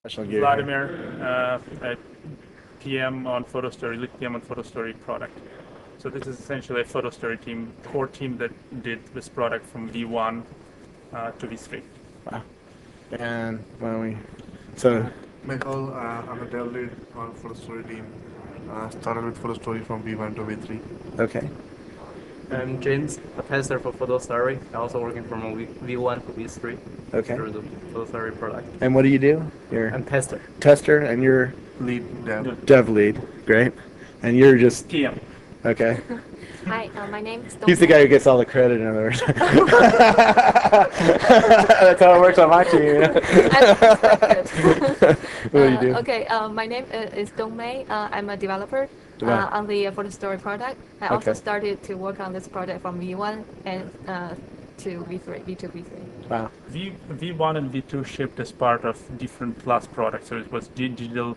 Vladmir, a PM on Photo Story, lead PM on Photo Story product. So this is essentially a Photo Story team, core team that did this product from V1 to V3. Wow. And why don't we? So, Mehul, I'm a dev lead on Photo Story team. Started with Photo Story from V1 to V3. okay. I'm James, a tester for Photo Story. I'm also working from V1 to V3 Okay. through the Photo Story product. And what do you do? You're I'm tester. tester, and you're Lead dev. dev lead. Great. And you're just PM. okay. Hi, my name is Dongmei. He's the guy who gets all the credit, in other words. That's how it works on my team. What do you do? Okay, my name is Dongmei. I'm a developer Developer. on the Photo Story product. I also Okay. started to work on this project from V1 and to V3, V2, V3. Wow. V1 and V2 shipped as part of different Plus products. So it was digital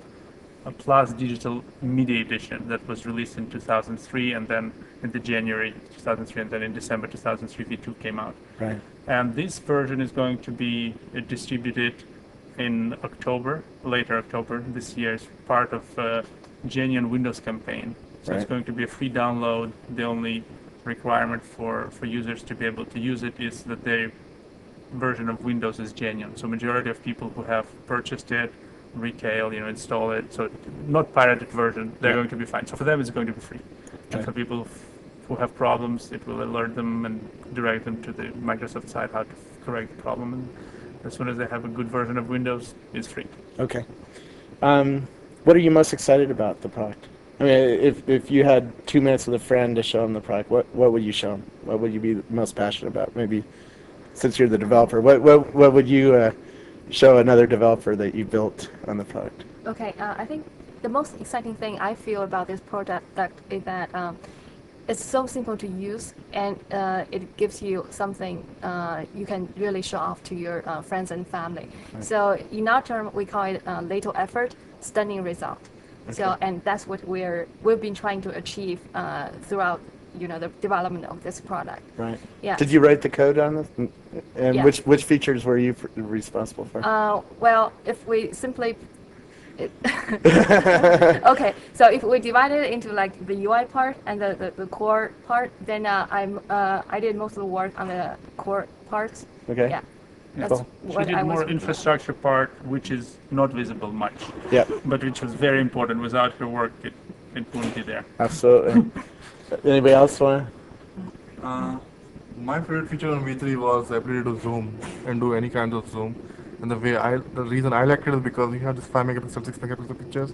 Plus Digital Media Edition that was released in 2003, and then in the January 2003, and then in December 2003, V2 came out. Right. And this version is going to be distributed in October, later October this year, as part of Genuine Windows campaign. So it's Right. going to be a free download. The only requirement for users to be able to use it is that their version of Windows is genuine. So majority of people who have purchased it, retail, install it, so not pirated version, they're Yeah. going to be fine. So for them, it's going to be free. And Okay. for people who have problems, it will alert them and direct them to the Microsoft site how to correct the problem. And as soon as they have a good version of Windows, it's free. Okay. What are you most excited about the product? I mean, if you had 2 minutes with a friend to show him the product, what would you show him? What would you be most passionate about? Maybe since you're the developer, what would you show another developer that you built on the product? Okay, I think the most exciting thing I feel about this product is that it's so simple to use, and it gives you something you can really show off to your friends and family. Right. So in our term, we call it little effort, stunning result. So, Okay. and that's what we've been trying to achieve throughout, the development of this product. Right. Yeah. Did you write the code on this? And Yeah. which features were you responsible for? Well, if we simply okay, so if we divide it into like the UI part and the core part, then I did most of the work on the core parts. Okay. Yeah. That's Cool. She what did I was more working on. infrastructure part, which is not visible much, Yeah. but which was very important. Without her work, it wouldn't be there. Absolutely. Anybody else want? My favorite feature on V3 was the ability to zoom and do any kind of zoom. And the reason I liked it is because we have this 5 megapixel, 6 megapixel pictures,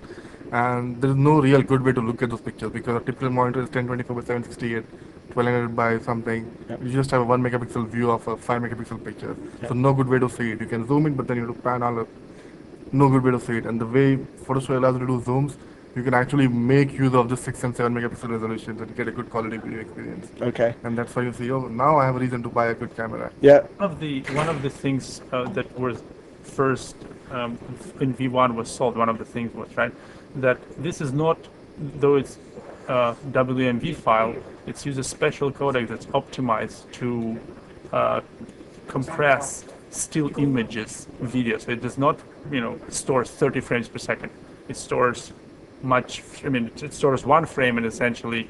and there is no real good way to look at those pictures because a typical monitor is 1024 by 768, 1200 by something. Yep. You just have a 1 megapixel view of a 5 megapixel picture. So no good way to see it. You can zoom in, but then you have to pan all up. No good way to see it. And the way Photo Story allows you to do zooms, you can actually make use of the 6 and 7 megapixel resolutions and get a good quality video experience. Okay. And that's why you see, oh, now I have a reason to buy a good camera. Yeah. One of the things that was first in V1 was solved. One of the things was that this is not, though it's a WMV file, it uses special codec that's optimized to compress still images video. So it does not, store 30 frames per second. It stores it stores one frame and essentially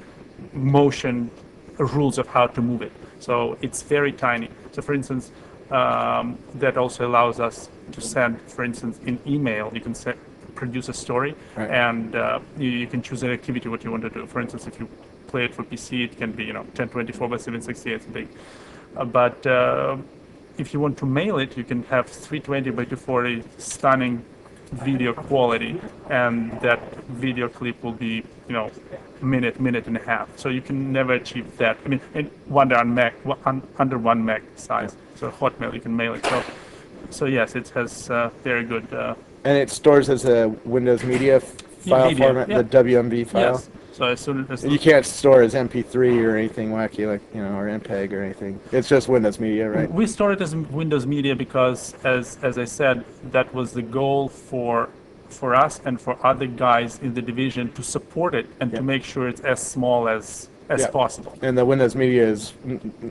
motion rules of how to move it. So it's very tiny. So for instance, that also allows us to send, for instance, in email, you can produce a story, Right. and you can choose an activity what you want to do. For instance, if you play it for PC, it can be 1024 by 768, it's big. But if you want to mail it, you can have 320 by 240 stunning video quality, and that video clip will be minute and a half. So you can never achieve that. Under 1 meg size. So Hotmail, you can mail it. So yes, it has very good. And it stores as a Windows Media file media, format, yeah. the WMV file. Yes. So as soon as You can't store as MP3 or anything wacky like or MPEG or anything. It's just Windows Media, right? we store it as Windows Media because, as I said, that was the goal for us and for other guys in the division to support it and Yeah. to make sure it's as small as Yeah. possible. And the Windows Media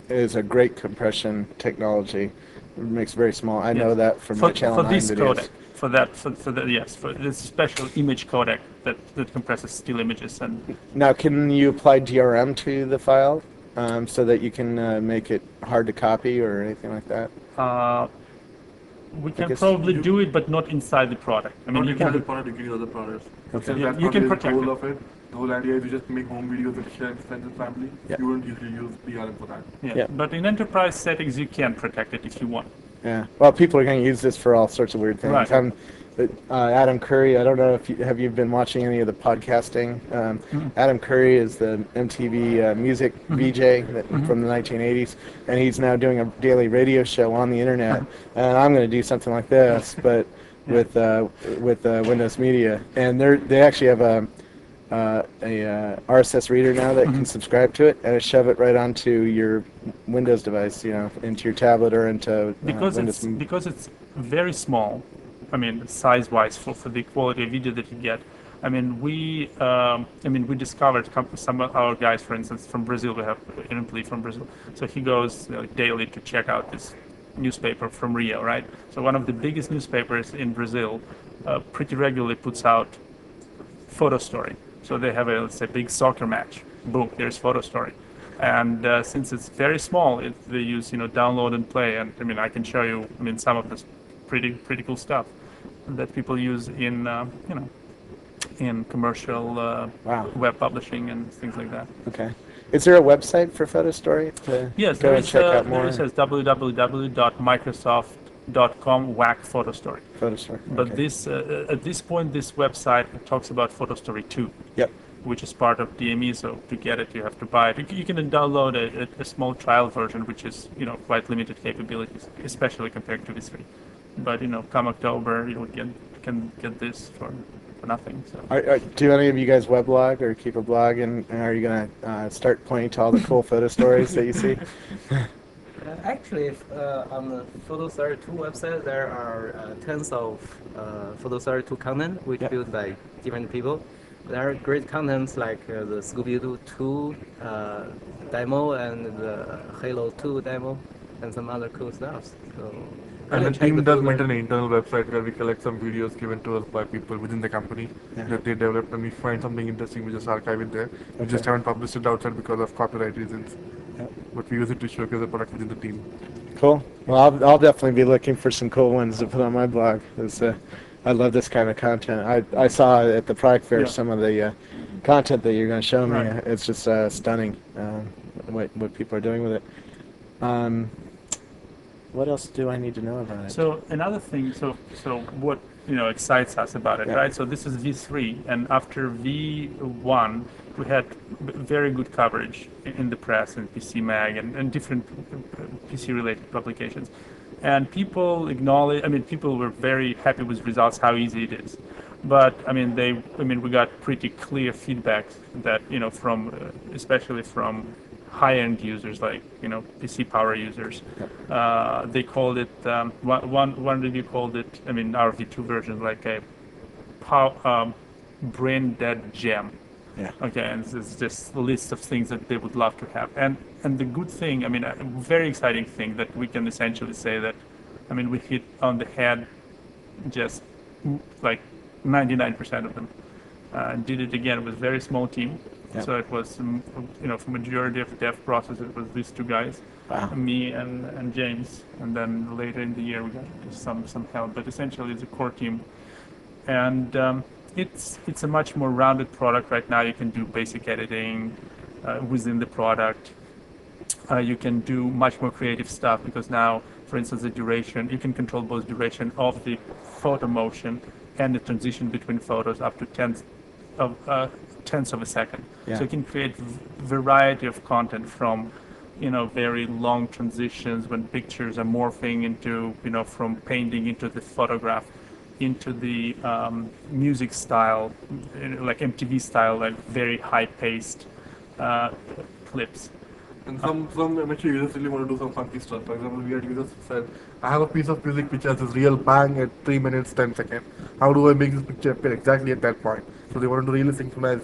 is a great compression technology. It makes very small. I know Yes. that from For, my Channel for 9 this videos. codec. for that, for the, yes, for this special image codec that compresses still images. And Now, can you apply DRM to the file so that you can make it hard to copy or anything like that? we can guess probably do it, but not inside the product. I mean, Not you inside the can. product, you can use other products. Okay. Since Yeah, that's you not can really protect the goal it. of it. The whole idea is you just make home videos and share with friends and family. Yeah. You wouldn't usually use DRM for that. Yeah. Yeah. But in enterprise settings, you can protect it if you want. Yeah. Well, people are going to use this for all sorts of weird things. Right. Adam Curry, I don't know if you been watching any of the podcasting. Adam Curry is the MTV music VJ from the 1980s, and he's now doing a daily radio show on the internet. And I'm going to do something like this, but with Windows Media, and they actually have a RSS reader now that can subscribe to it and shove it right onto your Windows device, into your tablet or into Because it's very small. I mean, size-wise, for the quality of video that you get. I mean, we discovered some of our guys, for instance, from Brazil. We have an employee from Brazil, so he goes daily to check out this newspaper from Rio, right? So one of the biggest newspapers in Brazil pretty regularly puts out photo story. So they have let's say, big soccer match. Boom, there's photo story. And since it's very small, they use download and play. And I mean, I can show you. I mean, some of this pretty cool stuff that people use in in commercial web publishing and things like that. Okay. Is there a website for Photo Story to Yes, go and check out more? It says www.microsoft.com/photostory. Photo Story. But Okay. this at this point, this website talks about Photo Story 2, Yep. which is part of DME. So to get it, you have to buy it. You can download a small trial version, which is quite limited capabilities, especially compared to V3. But come October, you can get this for nothing. So. Do any of you guys weblog or keep a blog, and are you going to start pointing to all the cool photo stories that you see? Actually, on the Photostory 2 website, there are tons of Photostory 2 content which built by different people. There are great contents like the Scooby-Doo 2 demo and the Halo 2 demo and some other cool stuff. So, And the check team does folder. maintain an internal website where we collect some videos given to us by people within the company that they developed, and we find something interesting, we just archive it there. We just haven't published it outside because of copyright reasons. But we use it to showcase the product within the team. Cool. Well, I'll definitely be looking for some cool ones to put on my blog. I love this kind of content. I saw at the product fair some of the content that you're going to show me. Right. It's just stunning what people are doing with it. What else do I need to know about it? So another thing, so what excites us about it, right? So this is V3, and after V1, we had very good coverage in the press and PC Mag and different PC-related publications, and people people were very happy with results, how easy it is. But we got pretty clear feedback that from especially from high-end users like PC power users. They called it one review called it our V2 version like a brain dead gem. Yeah. Okay, and it's just a list of things that they would love to have. And the good thing, a very exciting thing that we can essentially say that we hit on the head just like 99% of them. Did it again with very small team. Yeah. So it was, for majority of dev process, it was these two guys, me and James, and then later in the year we got some help. But essentially, it's a core team, and it's a much more rounded product right now. You can do basic editing within the product. You can do much more creative stuff because now, for instance, the duration, you can control both duration of the photo motion and the transition between photos up to tenths of a second. Yeah. So you can create variety of content from very long transitions when pictures are morphing into from painting into the photograph into the music style, like MTV style, like very high paced clips. And some actually users really want to do some funky stuff. For example, we had users who said, I have a piece of music which has this real bang at 3 minutes 10 seconds. How do I make this picture appear exactly at that point? So they wanted to really synchronize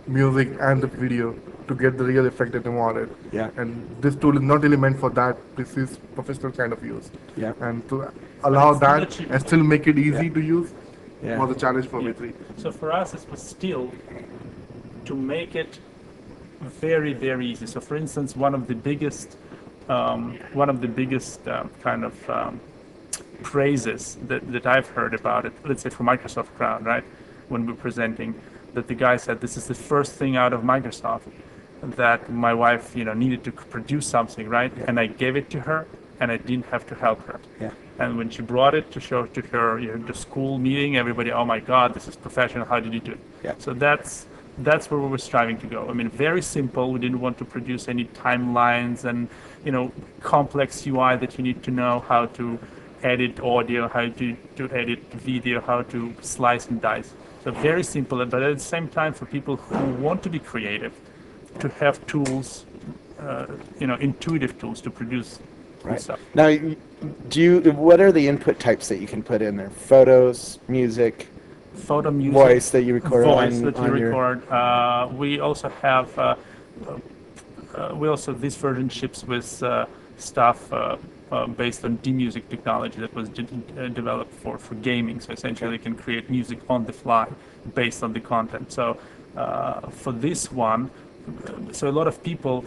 music and the video to get the real effect that they wanted. Yeah. And this tool is not really meant for that. This is professional kind of use. Yeah. And to allow it's still that achievable. and still make it easy Yeah. to use Yeah. was a challenge for V3. So for us, it was still to make it very, very easy. So for instance, one of the biggest kind of praises that I've heard about it, let's say for Microsoft Crowd, right? When we're presenting, that the guy said this is the first thing out of Microsoft that my wife, needed to produce something, right? Yeah. And I gave it to her, and I didn't have to help her. Yeah. And when she brought it to show to her, the school meeting, everybody, oh my God, this is professional. How did you do it? Yeah. So that's where we were striving to go. I mean, very simple. We didn't want to produce any timelines and complex UI that you need to know how to edit audio, how to edit video, how to slice and dice. So very simple, but at the same time, for people who want to be creative, to have tools, intuitive tools to produce cool Right. stuff. Now, what are the input types that you can put in there? Photos, music, Photo, music, voice that you record voice on, that you on your... record. We also have this version ships with stuff based on D-Music technology that was developed for gaming. So essentially, you can create music on the fly based on the content. So for this one, so a lot of people.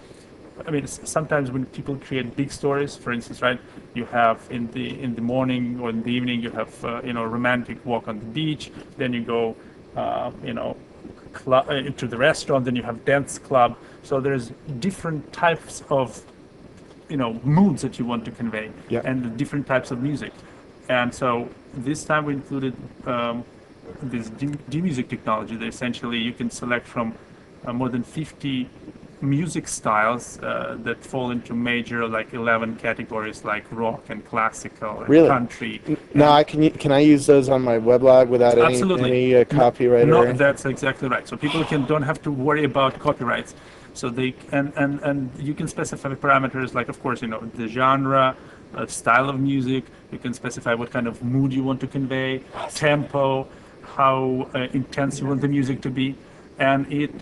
I mean, sometimes when people create big stories, for instance, right? You have in the morning or in the evening, you have romantic walk on the beach. Then you go, to the restaurant. Then you have dance club. So there's different types of moods that you want to convey, Yeah. and different types of music. And so this time we included this D-Music technology that essentially you can select from more than 50 music styles that fall into major 11 categories like rock and classical and Really? country. Now, can I use those on my weblog without Absolutely. any copyright or No, anything? that's exactly right. So people don't have to worry about copyrights. So they and you can specify parameters like, of course, the genre, style of music. You can specify what kind of mood you want to convey, tempo, how intense you want the music to be, and it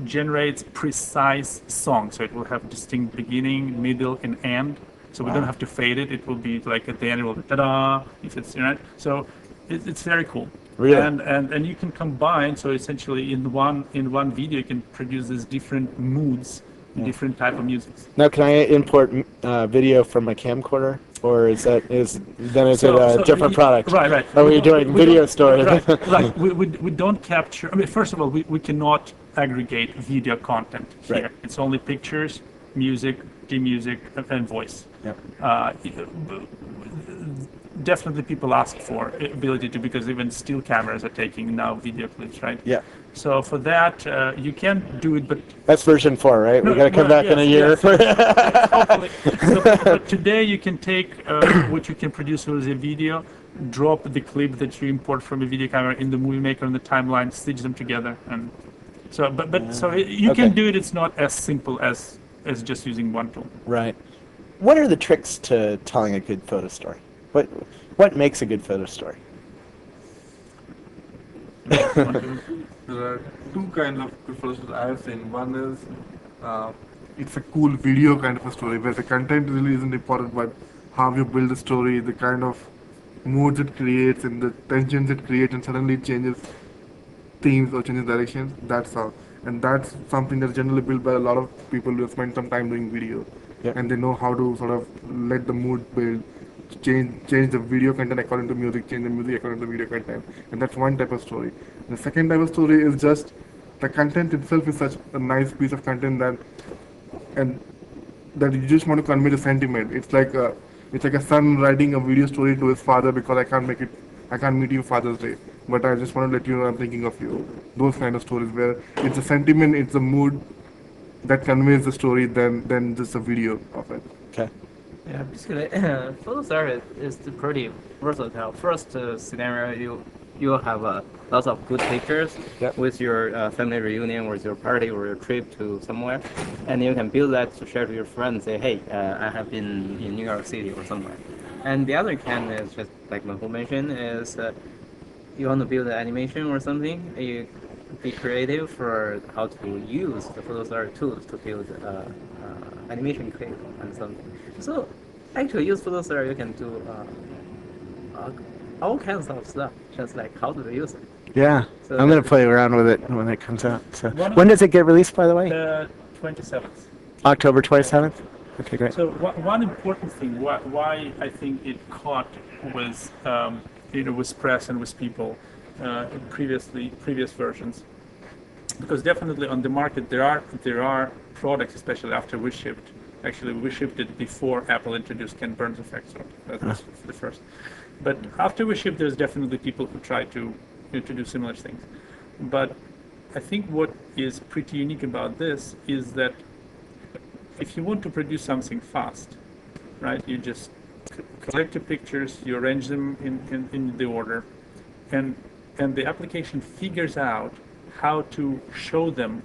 generates precise songs. So it will have distinct beginning, middle, and end. So we don't have to fade it. It will be like at the end, it will be ta-da, if it's, So it's very cool. Really? And you can combine, so essentially in one video you can produce these different moods, different type of music. Now, can I import video from my camcorder, or is it a different product? Right. Oh, you're doing video storage. Right. We don't capture. I mean, first of all, we cannot aggregate video content here. Right. It's only pictures, music, D-Music, and voice. Yep. Definitely people ask for ability to, because even still cameras are taking now video clips, right? Yeah. So for that, you can do it, but That's version 4, right? We got to come back in a year. hopefully. But today you can take what you can produce as a video, drop the clip that you import from a video camera in the movie maker on the timeline, stitch them together, and so. So you Okay. can do it. It's not as simple as just using one tool. Right. What are the tricks to telling a good photo story? What makes a good photo story? There are two kinds of good photos that I have seen. One is it's a cool video kind of a story where the content really isn't important, but how you build the story, the kind of moods it creates, and the tensions it creates, and suddenly it changes themes or changes directions. That's how, and that's something that's generally built by a lot of people who have spent some time doing video, Yeah. and they know how to sort of let the mood build. Change the video content according to music, change the music according to video content, and that's one type of story. The second type of story is just the content itself is such a nice piece of content that you just want to convey the sentiment. It's like a son writing a video story to his father because I can't meet you Father's Day, but I just want to let you know I'm thinking of you. Those kind of stories where it's a sentiment, it's a mood that conveys the story than just a video of it. Okay. Yeah, basically, photos art is pretty versatile. First scenario, you will have lots of good pictures Yep. with your family reunion, with your party or your trip to somewhere, and you can build that to share to your friends. Say, hey, I have been in New York City or somewhere. And the other kind is just like Mehul mentioned, is you want to build an animation or something. be creative for how to use the Photoshop tools to build animation clip and something. So actually use Photoshop, you can do all kinds of stuff, just like how to use it. Yeah, So I'm gonna play around with it when it comes out. So One of when does it get released, by the way? The 27th. October 27th. Okay, great. So one important thing, why I think it caught was, with press and with people in previous versions, because definitely on the market there are products, especially after we shipped. Actually, we shipped it before Apple introduced Ken Burns effect, so that's the first. But after we shipped, there's definitely people who try to do similar things. But I think what is pretty unique about this is that if you want to produce something fast, right, you just collect your pictures, you arrange them in the order, and the application figures out how to show them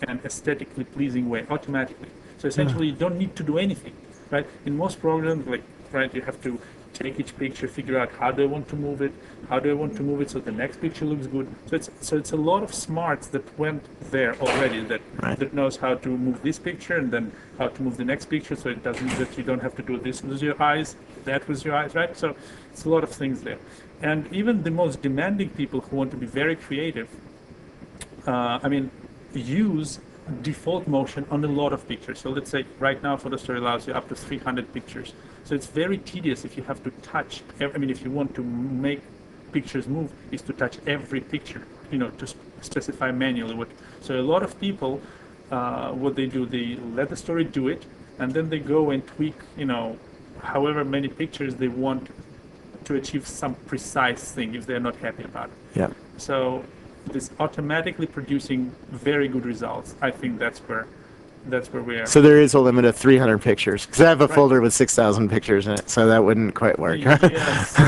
in an aesthetically pleasing way automatically. So essentially, you don't need to do anything, right? In most programs, you have to take each picture, figure out how do I want to move it, so the next picture looks good. So it's a lot of smarts that went there already that knows how to move this picture and then how to move the next picture, so that you don't have to do this with your eyes, that with your eyes, right? So it's a lot of things there. And even the most demanding people who want to be very creative, use default motion on a lot of pictures. So let's say right now Photostory allows you up to 300 pictures. So it's very tedious if you have to touch, if you want to make pictures move, is to touch every picture, to specify manually So a lot of people, what they do, they let the story do it, and then they go and tweak, however many pictures they want to achieve some precise thing if they're not happy about it. Yeah. So this automatically producing very good results. I think that's where we are. So there is a limit of 300 pictures, because I have a folder with 6,000 pictures in it, so that wouldn't quite work. Yes. To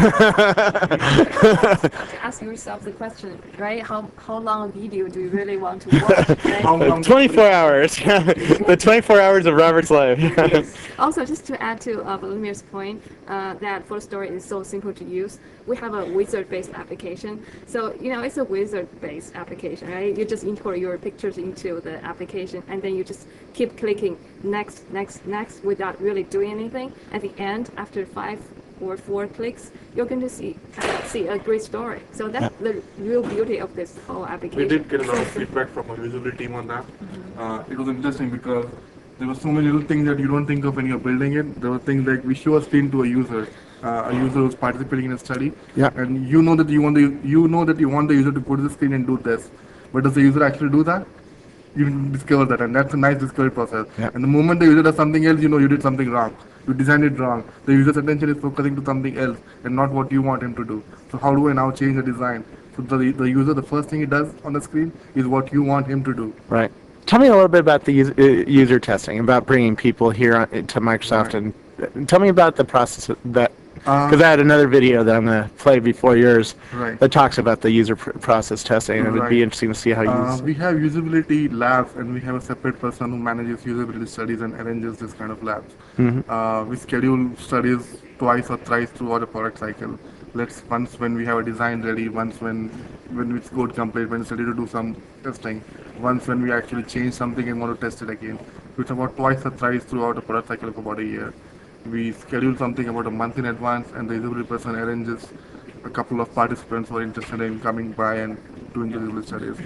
ask yourself the question, right? How long a video do you really want to watch? Right? 24 hours. The 24 hours of Robert's life. Also, just to add to Vladimir's point, that Photostory is so simple to use. We have a wizard-based application. So, it's a wizard-based application, right? You just import your pictures into the application, and then you just keep clicking next without really doing anything. At the end, after 5 or 4 clicks, you're going to see a great story. So that's the real beauty of this whole application. We did get a lot of feedback from our usability team on that. It was interesting because there were so many little things that you don't think of when you're building it. There were things like we show a screen to a user who's participating in a study, and you know that you want the user to go to the screen and do this, but does the user actually do that? You discover that, and that's a nice discovery process. Yeah. And the moment the user does something else, you did something wrong. You designed it wrong. The user's attention is focusing to something else and not what you want him to do. So how do I now change the design? So the user, the first thing he does on the screen is what you want him to do. Right. Tell me a little bit about the user testing, about bringing people here to Microsoft, and tell me about the process that. Because I had another video that I'm going to play before yours that talks about the user process testing, and it would be interesting to see how you... We have usability labs, and we have a separate person who manages usability studies and arranges this kind of labs. We schedule studies twice or thrice throughout the product cycle. Once when we have a design ready, once when it's code complete, when it's ready to do some testing, once when we actually change something and want to test it again. So it's about twice or thrice throughout the product cycle of about a year. We schedule something about a month in advance, and the usability person arranges a couple of participants who are interested in coming by and doing the usability studies.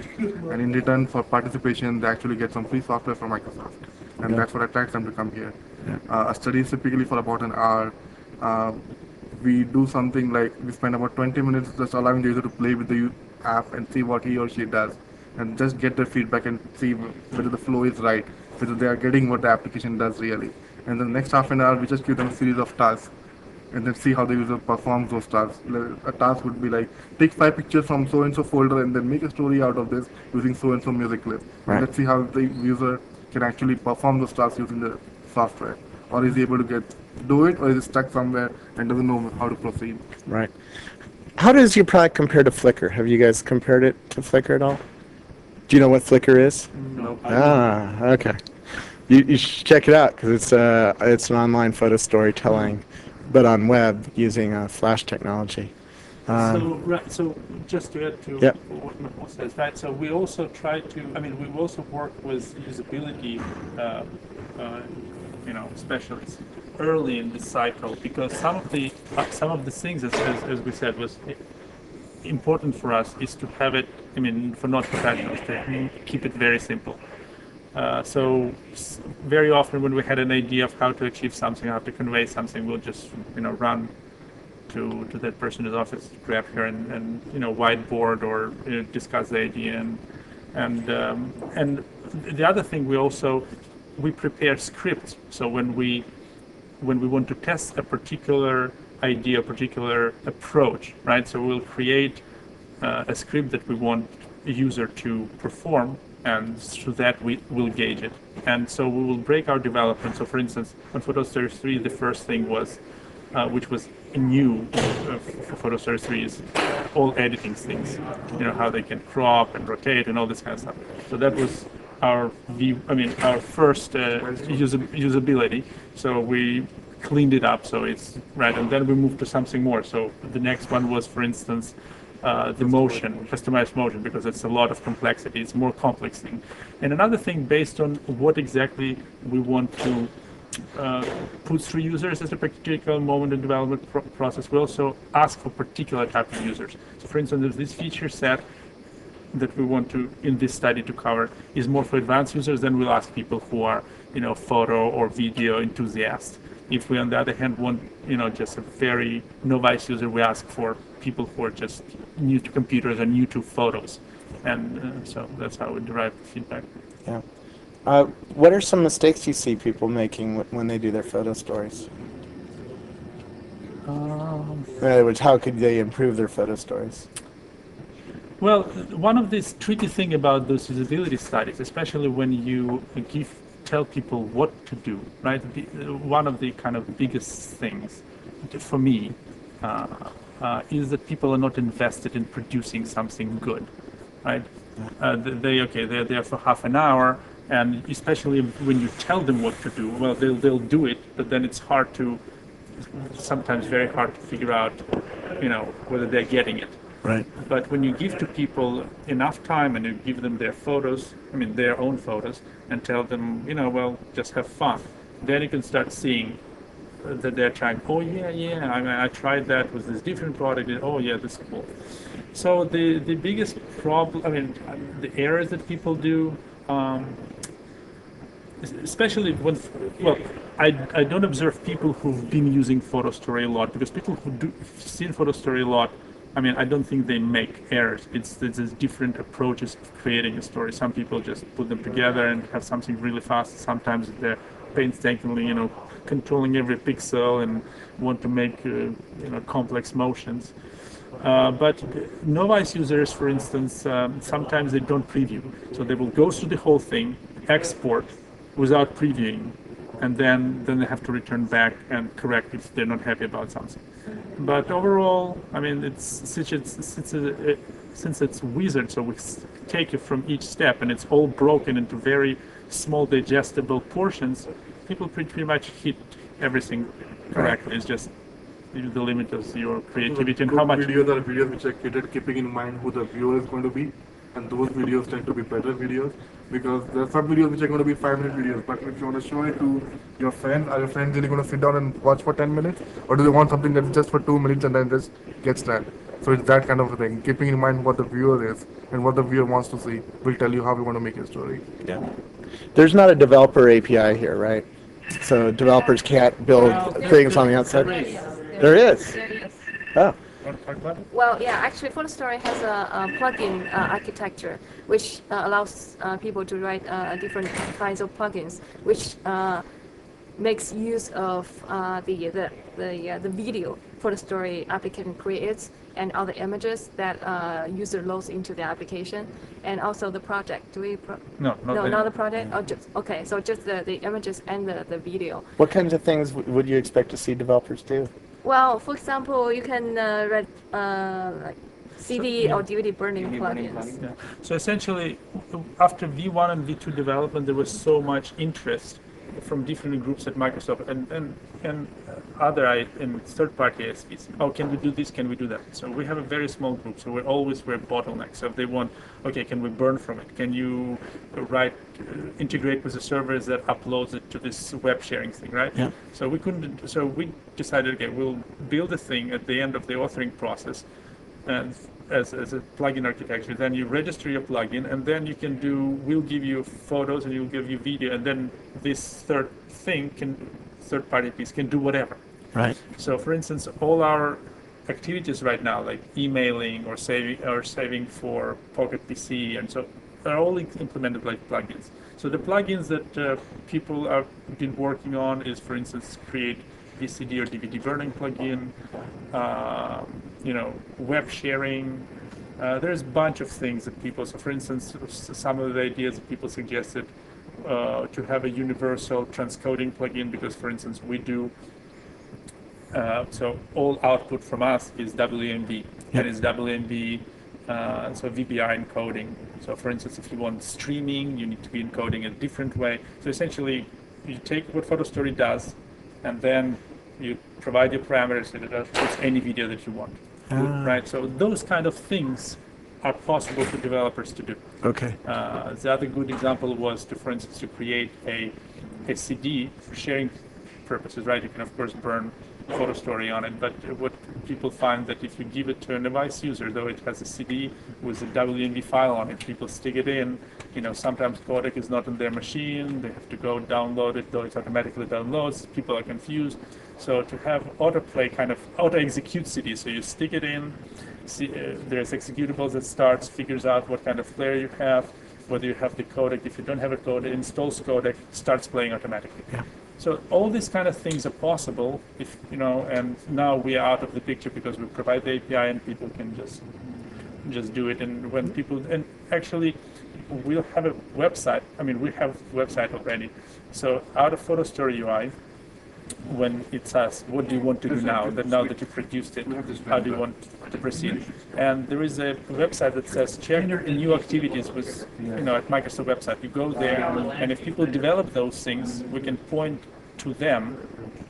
And in return for participation, they actually get some free software from Microsoft. And that's what attracts them to come here. A study is typically for about an hour. We do something like we spend about 20 minutes just allowing the user to play with the app and see what he or she does, and just get their feedback and see whether the flow is right, whether they are getting what the application does really. And the next half an hour, we just give them a series of tasks and then see how the user performs those tasks. A task would be like, take 5 pictures from so-and-so folder and then make a story out of this using so-and-so music clip. Right. Let's see how the user can actually perform those tasks using the software. Or is he able to do it, or is he stuck somewhere and doesn't know how to proceed? Right. How does your product compare to Flickr? Have you guys compared it to Flickr at all? Do you know what Flickr is? No. Okay. You should check it out, because it's an online photo storytelling, but on web using Flash technology. So just to add to Yep. what Mehul says, right? So we also try to, we also work with usability, specialists early in the cycle, because some of the things, as we said, was important for us is to have it. For not professionals, to keep it very simple. Very often when we had an idea of how to achieve something, how to convey something, we'll just run to that person's office, grab her and whiteboard or discuss the idea and the other thing we prepare scripts. So when we want to test a particular idea, a particular approach, right? So we'll create a script that we want a user to perform, and through that we will gauge it. And so we will break our development. So for instance, on Photo Stories 3, the first thing was, which was new for Photo Stories 3, is all editing things. How they can crop and rotate and all this kind of stuff. So that was our our first usability. So we cleaned it up, so it's right, and then we moved to something more. So the next one was, for instance, the motion, customized motion, because it's a lot of complexity. It's a more complex thing. And another thing, based on what exactly we want to put through users as a particular moment in development process, we also ask for particular type of users. So for instance, there's this feature set that we want to, in this study, to cover is more for advanced users. Then we'll ask people who are, photo or video enthusiasts. If we, on the other hand, want, just a very novice user, we ask for people who are just new to computers and new to photos. And so that's how we derive the feedback. Yeah. What are some mistakes you see people making when they do their photo stories? In other words, how could they improve their photo stories? Well, one of these tricky thing about those usability studies, especially when you tell people what to do, right? One of the kind of biggest things for me is that people are not invested in producing something good, right? They're there for half an hour, and especially when you tell them what to do, well, they'll do it, but then it's sometimes very hard to figure out, whether they're getting it. Right. But when you give to people enough time and you give them their photos, their own photos, and tell them, just have fun, then you can start seeing that they're trying, I tried that with this different product, and oh yeah, this is cool. So the biggest problem, the errors that people do, especially when, I don't observe people who've been using Photo Story a lot, because people who've seen Photo Story a lot, I don't think they make errors. It's different approaches of creating a story. Some people just put them together and have something really fast. Sometimes they're painstakingly, controlling every pixel and want to make, complex motions. But novice users, for instance, sometimes they don't preview. So they will go through the whole thing, export without previewing, and then they have to return back and correct if they're not happy about something. But overall, since it's wizard, so we take it from each step, and it's all broken into very small digestible portions, people pretty much hit everything correctly. It's just the limit of your creativity and how much. Videos are videos which are created keeping in mind who the viewer is going to be, and those videos tend to be better videos, because there are some videos which are going to be 5-minute videos, but if you want to show it to your friend, are your friends really going to sit down and watch for 10 minutes, or do they want something that's just for 2 minutes and then just gets that? So it's that kind of a thing. Keeping in mind what the viewer is and what the viewer wants to see will tell you how we want to make your story. Yeah. There's not a developer API here, right? So developers can't build things on the outside? There is. Oh. Well, yeah, actually, Photo Story has a plugin architecture, which allows people to write different kinds of plugins, which makes use of the video Photo Story application creates and other images that user loads into the application, and also the project. Do we? No, not the project. Oh, just okay. So just the images and the video. What kinds of things would you expect to see developers do? Well, for example, you can write like CD or DVD burning plugins. Yeah. So essentially, after V1 and V2 development, there was so much interest from different groups at Microsoft and other and third-party ISPs. Oh, can we do this? Can we do that? So we have a very small group. So we're bottlenecks. So if they want, okay, can we burn from it? Can you integrate with the servers that uploads it to this web sharing thing, right? Yeah. So we couldn't. So we decided, okay, we'll build a thing at the end of the authoring process, and as a plugin architecture. Then you register your plugin, and then you can we'll give you photos and we'll give you video, and then this third-party piece can do whatever. Right. So for instance, all our activities right now, like emailing or saving for Pocket PC, and so are all implemented like plugins. So the plugins that people have been working on is, for instance, create VCD or DVD burning plugin, web sharing. There's a bunch of things that people. So, for instance, some of the ideas that people suggested to have a universal transcoding plugin, because, for instance, we do. So all output from us is WMV, and it's WMV. So VBI encoding. So, for instance, if you want streaming, you need to be encoding a different way. So essentially, you take what PhotoStory does, and then you provide your parameters, and it puts any video that you want. Right? So those kind of things are possible for developers to do. Okay. The other good example was for instance, to create a CD for sharing purposes, right? You can, of course, burn PhotoStory on it, but what people find that if you give it to a device user, though it has a CD with a WMV file on it, people stick it in. Sometimes codec is not on their machine. They have to go download it, though it automatically downloads. People are confused. So to have autoplay, kind of auto-execute CD, so you stick it in, there's executables that figures out what kind of player you have, whether you have the codec. If you don't have a codec, installs codec, starts playing automatically. Yeah. So all these kind of things are possible and now we are out of the picture because we provide the API and people can just do it. And when people, and actually we'll have a website. I mean, we have a website already. So out of PhotoStory UI, when it's asked, what do you want to do now that you produced it? How do you want to proceed? And there is a website that says check new activities with, at Microsoft website. You go there, and if people develop those things, we can point to them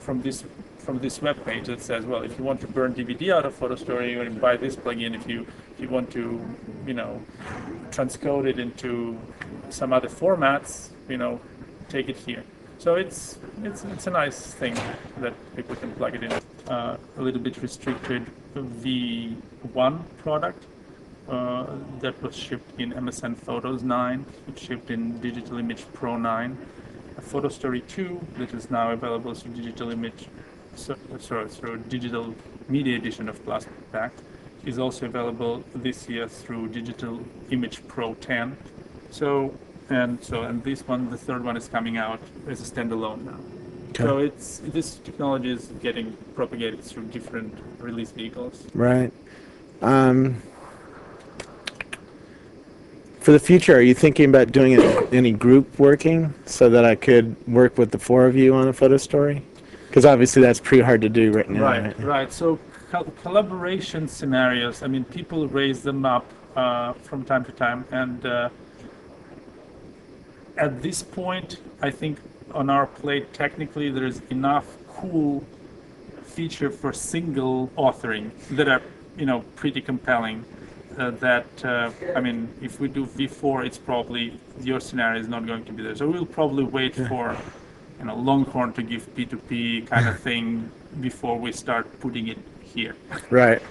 from this web page that says, well, if you want to burn DVD out of PhotoStory, you buy this plugin. If you want to, transcode it into some other formats, take it here. So it's a nice thing that people can plug it in. A little bit restricted V1 product that was shipped in MSN Photos 9. It shipped in Digital Image Pro 9. A PhotoStory 2 that is now available through Digital Image, through Digital Media Edition of Plastic Pack, is also available this year through Digital Image Pro 10. And this one, the third one, is coming out as a standalone now. Okay. So this technology is getting propagated through different release vehicles. Right. For the future, are you thinking about doing any group working so that I could work with the four of you on a photo story? Because obviously that's pretty hard to do right now. Right. So collaboration scenarios. I mean, people raise them up from time to time, and at this point, I think on our plate, technically, there is enough cool feature for single authoring that are, pretty compelling. If we do V4, it's probably your scenario is not going to be there. So we'll probably wait for, Longhorn to give P2P kind of thing before we start putting it here. Right.